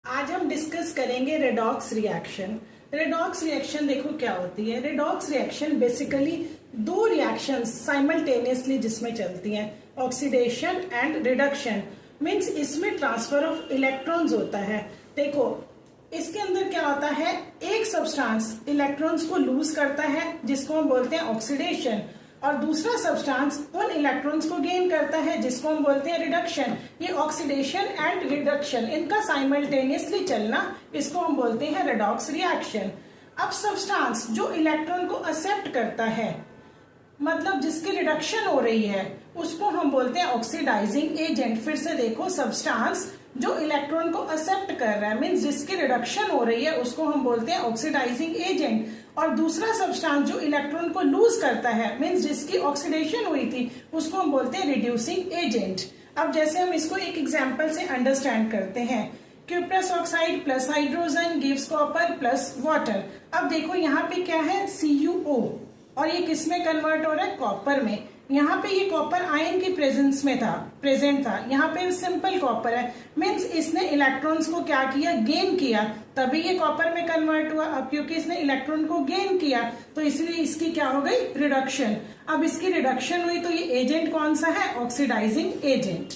आज हम डिस्कस करेंगे रेडॉक्स रिएक्शन। रेडॉक्स रिएक्शन देखो क्या होती है। रेडॉक्स रिएक्शन बेसिकली दो रिएक्शंस साइमल्टेनियसली जिसमें चलती हैं, ऑक्सीडेशन एंड रिडक्शन। मींस इसमें ट्रांसफर ऑफ इलेक्ट्रॉन्स होता है। देखो इसके अंदर क्या होता है, एक सब्सटेंस इलेक्ट्रॉन्स को लूज करता है जिसको हम बोलते हैं ऑक्सीडेशन, और दूसरा सब्सटेंस उन इलेक्ट्रॉन्स को गेन करता है जिसको हम बोलते हैं रिडक्शन। ये ऑक्सीडेशन एंड रिडक्शन इनका साइमल्टेनियसली चलना, इसको हम बोलते हैं रेडॉक्स रिएक्शन। अब सब्सटेंस जो इलेक्ट्रॉन को एक्सेप्ट करता है, मतलब जिसकी रिडक्शन हो रही है, उसको हम बोलते हैं ऑक्सीडाइजिंग एजेंट। फिर से देखो, सब्सटेंस जो इलेक्ट्रॉन को एक्सेप्ट कर रहा है, मीन्स जिसकी रिडक्शन हो रही है, उसको हम बोलते हैं ऑक्सीडाइजिंग एजेंट। और दूसरा सब्सटेंस जो इलेक्ट्रॉन को लूज करता है, मीन्स जिसकी ऑक्सीडेशन हुई थी, उसको हम बोलते हैं रिड्यूसिंग एजेंट। अब जैसे हम इसको एक एग्जांपल से अंडरस्टैंड करते हैं, cuprous oxide plus hydrogen gives copper plus water. अब देखो यहाँ पे क्या है, CuO, और ये किस में कन्वर्ट हो रहा है, कॉपर में। यहाँ पे ये कॉपर आयन की प्रेजेंस में था, प्रेजेंट था। यहाँ पे सिंपल कॉपर है, मीन्स इसने इलेक्ट्रॉन्स को क्या किया, गेन किया, तभी ये कॉपर में कन्वर्ट हुआ। अब क्योंकि इसने इलेक्ट्रॉन को गेन किया तो इसलिए इसकी क्या हो गई, रिडक्शन। अब इसकी रिडक्शन हुई तो ये एजेंट कौन सा है, ऑक्सीडाइजिंग एजेंट।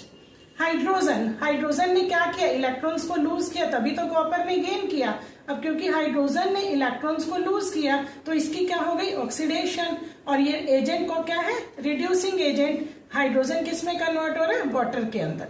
हाइड्रोजन ने क्या किया, इलेक्ट्रॉन्स को लूज किया, तभी तो कॉपर ने गेन किया। अब क्योंकि हाइड्रोजन ने इलेक्ट्रॉन्स को लूज किया तो इसकी क्या हो गई, ऑक्सीडेशन। और ये एजेंट को क्या है, रिड्यूसिंग एजेंट। हाइड्रोजन किस में कन्वर्ट हो रहा है, वाटर के अंदर।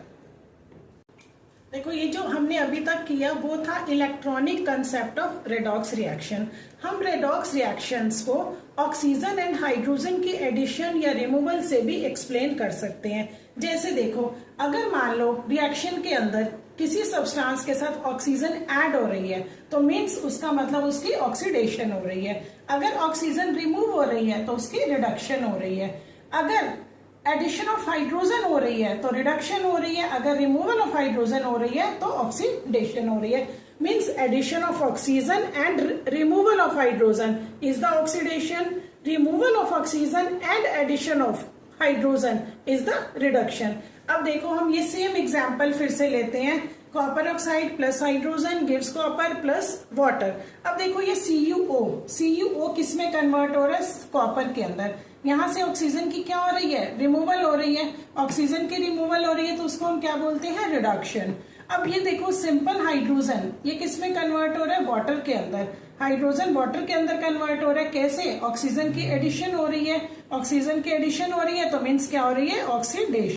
देखो ये जो हमने अभी तक किया वो था electronic concept of redox reaction. हम रेडॉक्स रिएक्शंस को ऑक्सीजन एंड हाइड्रोजन की एडिशन या रिमूवल से भी एक्सप्लेन कर सकते हैं। जैसे देखो, अगर मान लो रिएक्शन के अंदर किसी सब्सटेंस के साथ ऑक्सीजन ऐड हो रही है तो मीन्स उसका मतलब उसकी ऑक्सीडेशन हो रही है। अगर ऑक्सीजन रिमूव हो रही है तो उसकी रिडक्शन हो रही है। अगर एडिशन ऑफ हाइड्रोजन हो रही है तो रिडक्शन हो रही है। अगर रिमूवल ऑफ हाइड्रोजन हो रही है तो ऑक्सीडेशन हो रही है। Means addition of oxygen and removal of hydrogen is the oxidation, removal of oxygen and addition of hydrogen is the reduction. अब देखो हम ये सेम एग्जाम्पल फिर से लेते हैं, copper oxide plus hydrogen gives copper plus water. अब देखो ये CuO किस में कन्वर्ट हो रहा है, कॉपर के अंदर। यहाँ से ऑक्सीजन की क्या हो रही है, रिमूवल हो रही है। ऑक्सीजन की रिमूवल हो रही है तो उसको हम क्या बोलते हैं, रिडक्शन। अब ये देखो सिंपल हाइड्रोजन, ये किस में कन्वर्ट हो रहा है, वाटर के अंदर। हाइड्रोजन वाटर के अंदर कन्वर्ट हो रहा है, कैसे, ऑक्सीजन की एडिशन हो रही है। ऑक्सीजन की एडिशन हो रही है तो मीन्स क्या हो रही है, ऑक्सीडेशन।